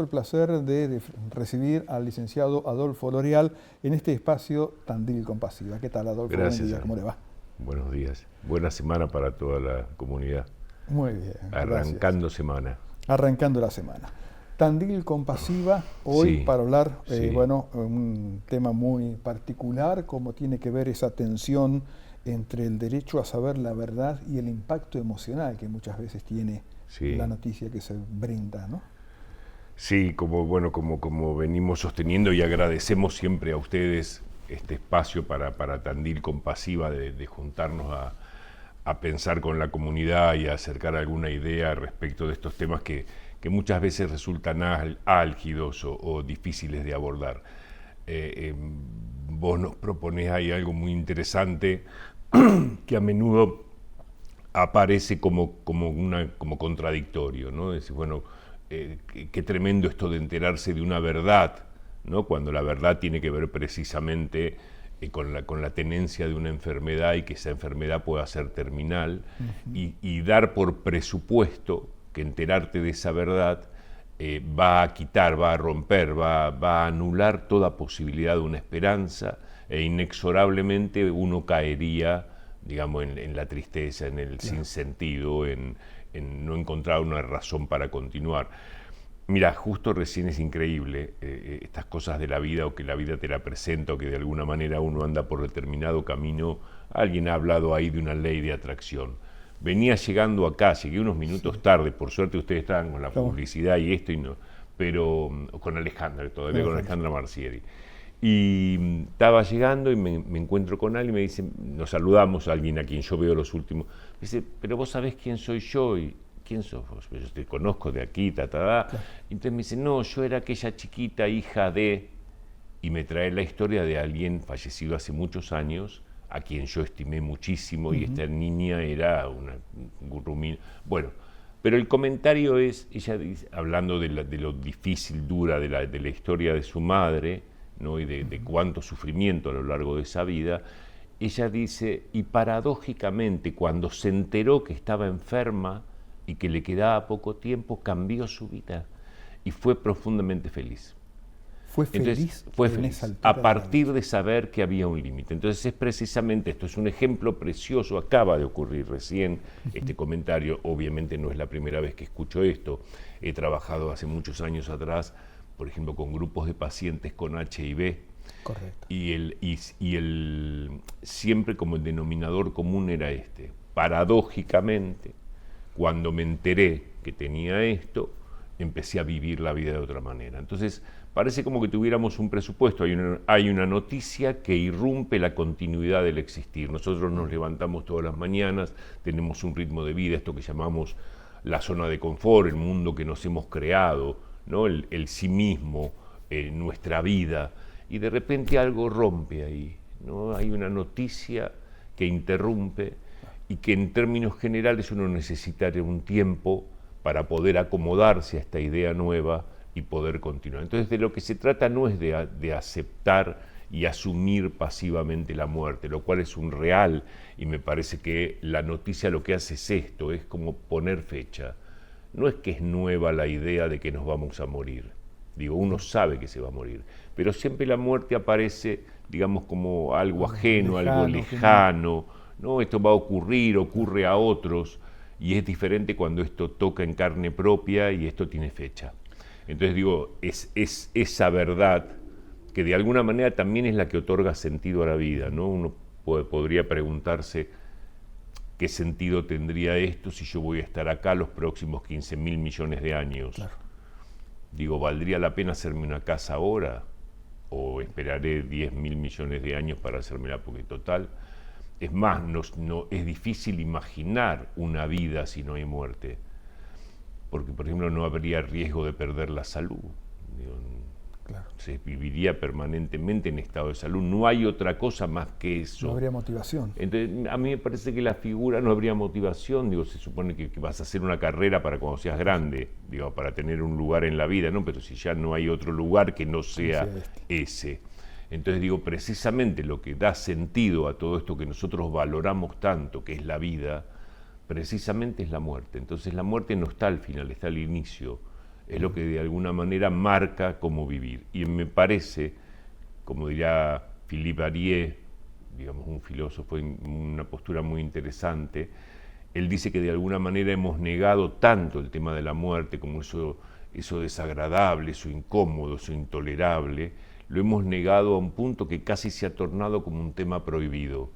el placer de recibir al licenciado Adolfo L'Oreal en este espacio Tandil Compasiva. ¿Qué tal, Adolfo? Gracias. Buen día, ¿cómo le va? Buenos días. Buena semana para toda la comunidad. Muy bien, Arrancando gracias. semana. Arrancando la semana. Tandil Compasiva, hoy Sí, para hablar, sí. un tema muy particular, cómo tiene que ver esa tensión entre el derecho a saber la verdad y el impacto emocional que muchas veces tiene Sí. la noticia que se brinda, ¿no? Sí, como venimos sosteniendo y agradecemos siempre a ustedes este espacio para Tandil Compasiva de juntarnos a pensar con la comunidad y a acercar alguna idea respecto de estos temas que muchas veces resultan álgidos o difíciles de abordar. Vos nos proponés ahí algo muy interesante que a menudo aparece como contradictorio, ¿no? Es decir, bueno, qué tremendo esto de enterarse de una verdad, ¿no? Cuando la verdad tiene que ver precisamente con la tenencia de una enfermedad y que esa enfermedad pueda ser terminal, y dar por presupuesto que enterarte de esa verdad va a quitar, va a romper, va a anular toda posibilidad de una esperanza, e inexorablemente uno caería, digamos, en la tristeza, en el sinsentido, en no encontrar una razón para continuar. Mira, justo recién es increíble estas cosas de la vida, o que la vida te la presenta, o que de alguna manera uno anda por determinado camino. Alguien ha hablado ahí de una ley de atracción. Venía llegando acá, llegué unos minutos tarde, por suerte ustedes estaban con la publicidad y esto, y no, pero con Alejandra, todavía con Alejandra Marcieri. Y estaba llegando y me encuentro con alguien y me dice, nos saludamos, alguien a quien yo veo los últimos, me dice, pero vos sabés quién soy yo, y ¿quién sos vos? Yo te conozco de aquí, Claro. Entonces me dice, no, yo era aquella chiquita hija de, y me trae la historia de alguien fallecido hace muchos años, a quien yo estimé muchísimo, y esta niña era una gurrumina. Bueno, pero el comentario es, ella dice, hablando de lo difícil, dura de la historia de su madre, ¿no? Y de cuánto sufrimiento a lo largo de esa vida, ella dice, y paradójicamente, cuando se enteró que estaba enferma y que le quedaba poco tiempo, cambió su vida y fue profundamente feliz. Fue feliz. Entonces, fue feliz a partir de saber que había un límite. Entonces es precisamente esto, es un ejemplo precioso, acaba de ocurrir recién este comentario, obviamente no es la primera vez que escucho esto, he trabajado hace muchos años atrás, por ejemplo, con grupos de pacientes con HIV. Correcto. Y siempre como el denominador común era este. Paradójicamente, cuando me enteré que tenía esto, empecé a vivir la vida de otra manera. Entonces, parece como que tuviéramos un presupuesto, hay una noticia que irrumpe la continuidad del existir. Nosotros nos levantamos todas las mañanas, tenemos un ritmo de vida, esto que llamamos la zona de confort, el mundo que nos hemos creado, ¿no? El sí mismo, nuestra vida, y de repente algo rompe ahí, ¿no? Hay una noticia que interrumpe y que en términos generales uno necesita un tiempo para poder acomodarse a esta idea nueva y poder continuar. Entonces, de lo que se trata no es de aceptar y asumir pasivamente la muerte, lo cual es un real, y me parece que la noticia lo que hace es esto, es como poner fecha. No es que es nueva la idea de que nos vamos a morir, digo, uno sabe que se va a morir, pero siempre la muerte aparece, digamos, como algo ajeno, algo lejano, ¿no? Esto va a ocurrir, ocurre a otros, y es diferente cuando esto toca en carne propia y esto tiene fecha. Entonces digo, es esa verdad que de alguna manera también es la que otorga sentido a la vida, ¿no? Uno podría preguntarse qué sentido tendría esto si yo voy a estar acá los próximos 15.000 millones de años. Claro. Digo, ¿valdría la pena hacerme una casa ahora? ¿O esperaré 10.000 millones de años para hacérmela? Porque total, es más, no, es difícil imaginar una vida si no hay muerte. Porque, por ejemplo, no habría riesgo de perder la salud. Digo, claro. Se viviría permanentemente en estado de salud. No hay otra cosa más que eso. No habría motivación. Entonces, a mí me parece que la figura no habría motivación. Digo, se supone que vas a hacer una carrera para cuando seas grande, digo, para tener un lugar en la vida, ¿no? Pero si ya no hay otro lugar que no sea ese. Entonces digo, precisamente lo que da sentido a todo esto que nosotros valoramos tanto, que es la vida, precisamente es la muerte. Entonces la muerte no está al final, está al inicio. es lo que de alguna manera marca cómo vivir. Y me parece, como dirá Philippe Arié, digamos un filósofo en una postura muy interesante, él dice que de alguna manera hemos negado tanto el tema de la muerte como eso desagradable, eso incómodo, eso intolerable, lo hemos negado a un punto que casi se ha tornado como un tema prohibido.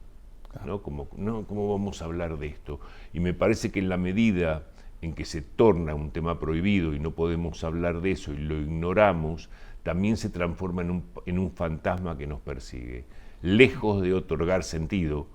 ¿No? ¿Cómo vamos a hablar de esto? Y me parece que en la medida en que se torna un tema prohibido y no podemos hablar de eso y lo ignoramos, también se transforma en un fantasma que nos persigue, lejos de otorgar sentido,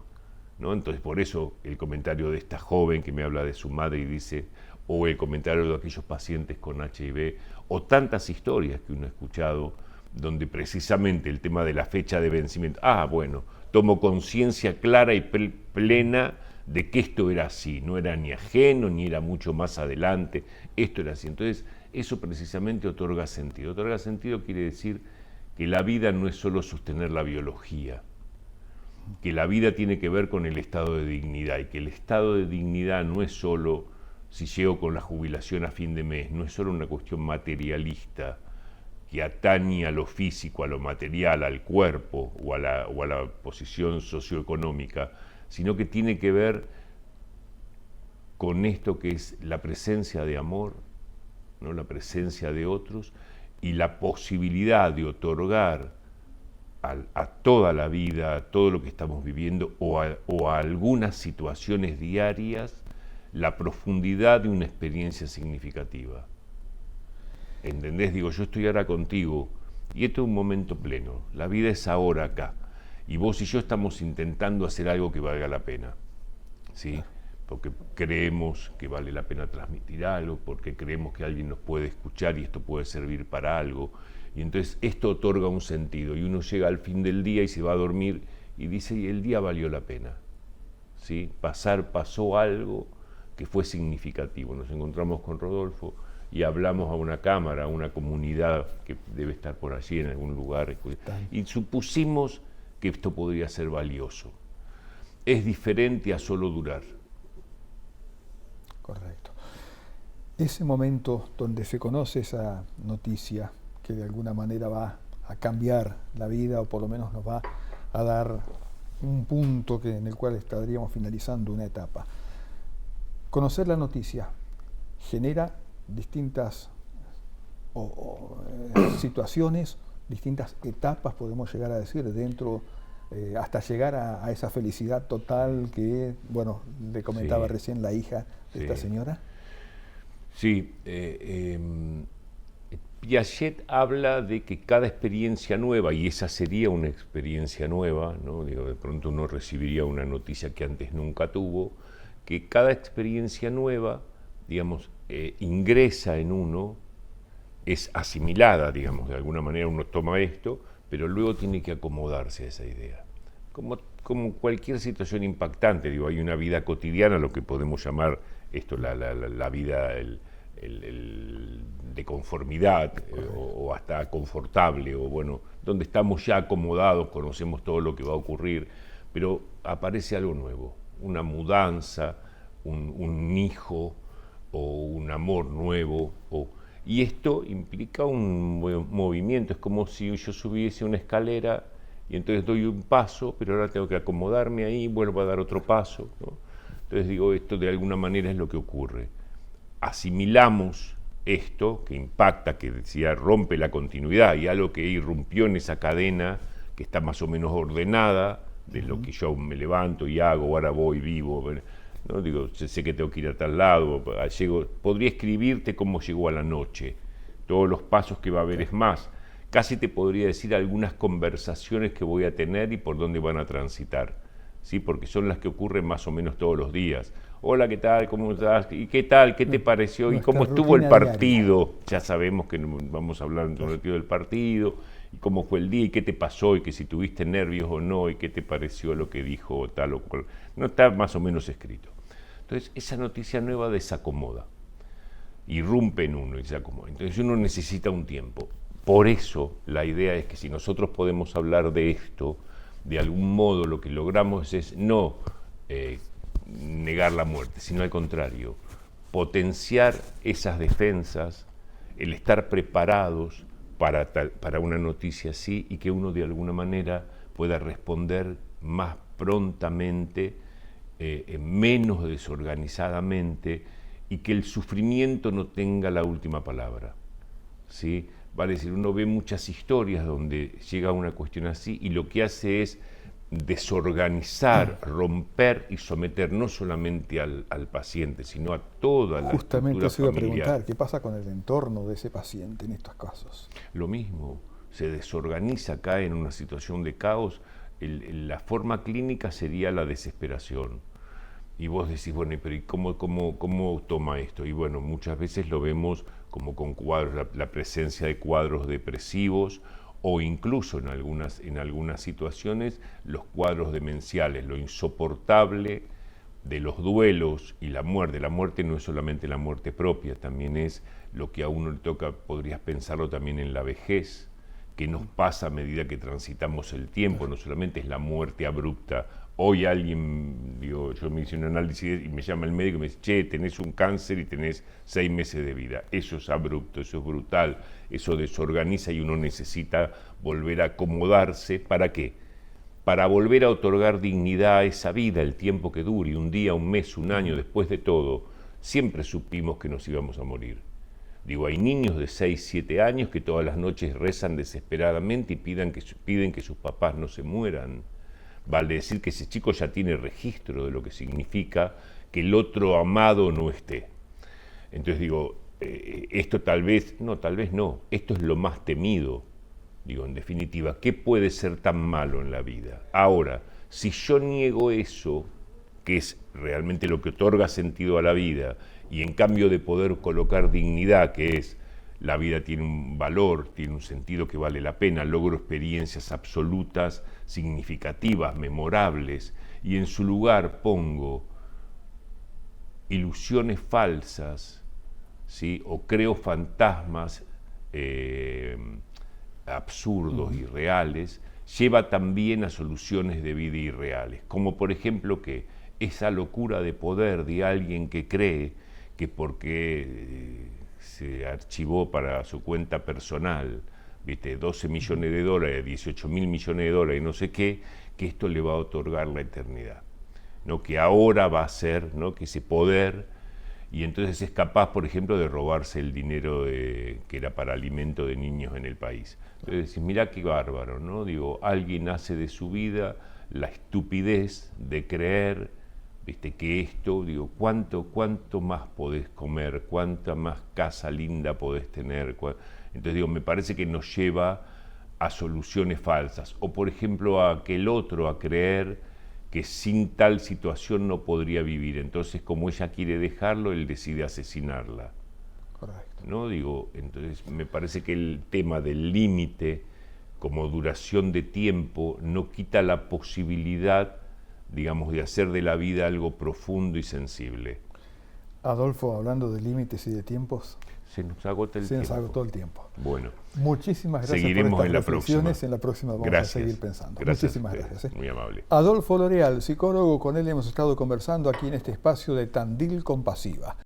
¿no? Entonces por eso el comentario de esta joven que me habla de su madre y dice, o el comentario de aquellos pacientes con HIV, o tantas historias que uno ha escuchado donde precisamente el tema de la fecha de vencimiento, bueno, tomo conciencia clara y plena de que esto era así, no era ni ajeno, ni era mucho más adelante, esto era así. Entonces, eso precisamente otorga sentido. Otorga sentido quiere decir que la vida no es solo sostener la biología, que la vida tiene que ver con el estado de dignidad, y que el estado de dignidad no es solo si llego con la jubilación a fin de mes, no es solo una cuestión materialista, que atañe a lo físico, a lo material, al cuerpo o a la posición socioeconómica, sino que tiene que ver con esto que es la presencia de amor, ¿no? La presencia de otros y la posibilidad de otorgar a toda la vida, a todo lo que estamos viviendo o a algunas situaciones diarias, la profundidad de una experiencia significativa. ¿Entendés? Digo, yo estoy ahora contigo y esto es un momento pleno, la vida es ahora acá y vos y yo estamos intentando hacer algo que valga la pena, ¿sí? Porque creemos que vale la pena transmitir algo, porque creemos que alguien nos puede escuchar y esto puede servir para algo, y entonces esto otorga un sentido y uno llega al fin del día y se va a dormir y dice, y el día valió la pena, ¿sí? Pasó algo que fue significativo. Nos encontramos con Rodolfo y hablamos a una cámara, a una comunidad que debe estar por allí en algún lugar, y supusimos que esto podría ser valioso. Es diferente a solo durar. Correcto. Ese momento donde se conoce esa noticia que de alguna manera va a cambiar la vida, o por lo menos nos va a dar un punto en el cual estaríamos finalizando una etapa. Conocer la noticia genera distintas situaciones, distintas etapas, podemos llegar a decir, dentro, hasta llegar a esa felicidad total que, bueno, le comentaba recién la hija de esta señora. Sí, Piaget habla de que cada experiencia nueva, y esa sería una experiencia nueva, ¿no? Digo, de pronto uno recibiría una noticia que antes nunca tuvo, que cada experiencia nueva, digamos, ingresa en uno, es asimilada, digamos, de alguna manera uno toma esto, pero luego tiene que acomodarse a esa idea. Como cualquier situación impactante, digo, hay una vida cotidiana, lo que podemos llamar esto, la vida de conformidad, o hasta confortable, o bueno, donde estamos ya acomodados, conocemos todo lo que va a ocurrir, pero aparece algo nuevo, una mudanza, un hijo, o un amor nuevo, y esto implica un movimiento. Es como si yo subiese una escalera y entonces doy un paso, pero ahora tengo que acomodarme ahí, vuelvo a dar otro paso, ¿no? Entonces digo, esto de alguna manera es lo que ocurre. Asimilamos esto que impacta, que decía, rompe la continuidad, y algo que irrumpió en esa cadena que está más o menos ordenada, de lo que yo me levanto y hago, ahora voy, vivo, ¿no? Digo, sé que tengo que ir a tal lado, podría escribirte cómo llegó a la noche, todos los pasos que va a haber, es más, casi te podría decir algunas conversaciones que voy a tener y por dónde van a transitar, ¿sí? Porque son las que ocurren más o menos todos los días. Hola, ¿qué tal? ¿Cómo estás? ¿Y qué tal? ¿Qué te pareció? ¿Y cómo estuvo el partido? Diaria. Ya sabemos que vamos a hablar un ratito del partido, y cómo fue el día, y qué te pasó, y que si tuviste nervios o no, y qué te pareció lo que dijo tal o cual. No está más o menos escrito. Entonces, esa noticia nueva desacomoda, irrumpe en uno y se acomoda. Entonces, uno necesita un tiempo. Por eso, la idea es que si nosotros podemos hablar de esto, de algún modo lo que logramos es no negar la muerte, sino al contrario, potenciar esas defensas, el estar preparados para una noticia así y que uno de alguna manera pueda responder más prontamente, menos desorganizadamente, y que el sufrimiento no tenga la última palabra, ¿sí? Vale decir, uno ve muchas historias donde llega una cuestión así y lo que hace es desorganizar, romper y someter no solamente al paciente, sino a toda la Justamente estructura se iba a familiar. preguntar, ¿qué pasa con el entorno de ese paciente en estos casos? Lo mismo, se desorganiza, cae en una situación de caos. La forma clínica sería la desesperación. Y vos decís, bueno, pero ¿y cómo toma esto? Y bueno, muchas veces lo vemos como con cuadros, la presencia de cuadros depresivos, o incluso en algunas situaciones los cuadros demenciales, lo insoportable de los duelos y la muerte. La muerte no es solamente la muerte propia, también es lo que a uno le toca, podrías pensarlo también en la vejez, que nos pasa a medida que transitamos el tiempo, no solamente es la muerte abrupta. Hoy alguien, yo me hice un análisis y me llama el médico y me dice, che, tenés un cáncer y tenés 6 meses de vida. Eso es abrupto, eso es brutal, eso desorganiza y uno necesita volver a acomodarse. ¿Para qué? Para volver a otorgar dignidad a esa vida, el tiempo que dure, un día, un mes, un año, después de todo. Siempre supimos que nos íbamos a morir. Digo, hay niños de 6, 7 años que todas las noches rezan desesperadamente y piden que sus papás no se mueran. Vale decir que ese chico ya tiene registro de lo que significa que el otro amado no esté. Entonces digo, esto tal vez no, esto es lo más temido. Digo, en definitiva, ¿qué puede ser tan malo en la vida? Ahora, si yo niego eso, que es realmente lo que otorga sentido a la vida, y en cambio de poder colocar dignidad, que es la vida tiene un valor, tiene un sentido que vale la pena, logro experiencias absolutas, significativas, memorables, y en su lugar pongo ilusiones falsas, ¿sí? O creo fantasmas absurdos, irreales, lleva también a soluciones de vida irreales, como por ejemplo que esa locura de poder de alguien que cree que porque se archivó para su cuenta personal, ¿viste? 12 millones de dólares, 18 mil millones de dólares y no sé qué, que esto le va a otorgar la eternidad, ¿no? Que ahora va a ser, ¿no? Que ese poder, y entonces es capaz, por ejemplo, de robarse el dinero que era para alimento de niños en el país. Entonces decís, mirá qué bárbaro, ¿no? Digo, alguien hace de su vida la estupidez de creer, ¿viste? Que esto, digo, ¿cuánto más podés comer? ¿Cuánta más casa linda podés tener? Entonces digo, me parece que nos lleva a soluciones falsas. O por ejemplo a aquel otro a creer que sin tal situación no podría vivir. Entonces como ella quiere dejarlo, él decide asesinarla. Correcto. ¿No? Digo, entonces me parece que el tema del límite como duración de tiempo no quita la posibilidad, digamos, de hacer de la vida algo profundo y sensible. Adolfo, hablando de límites y de tiempos, Se nos agota el tiempo. se nos agotó el tiempo. Bueno. Muchísimas gracias Seguiremos por en la estas reflexiones. próxima. En la próxima vamos Gracias. a seguir pensando. Gracias. Muchísimas gracias. Muy amable. Adolfo L'Oreal, psicólogo, con él hemos estado conversando aquí en este espacio de Tandil Compasiva.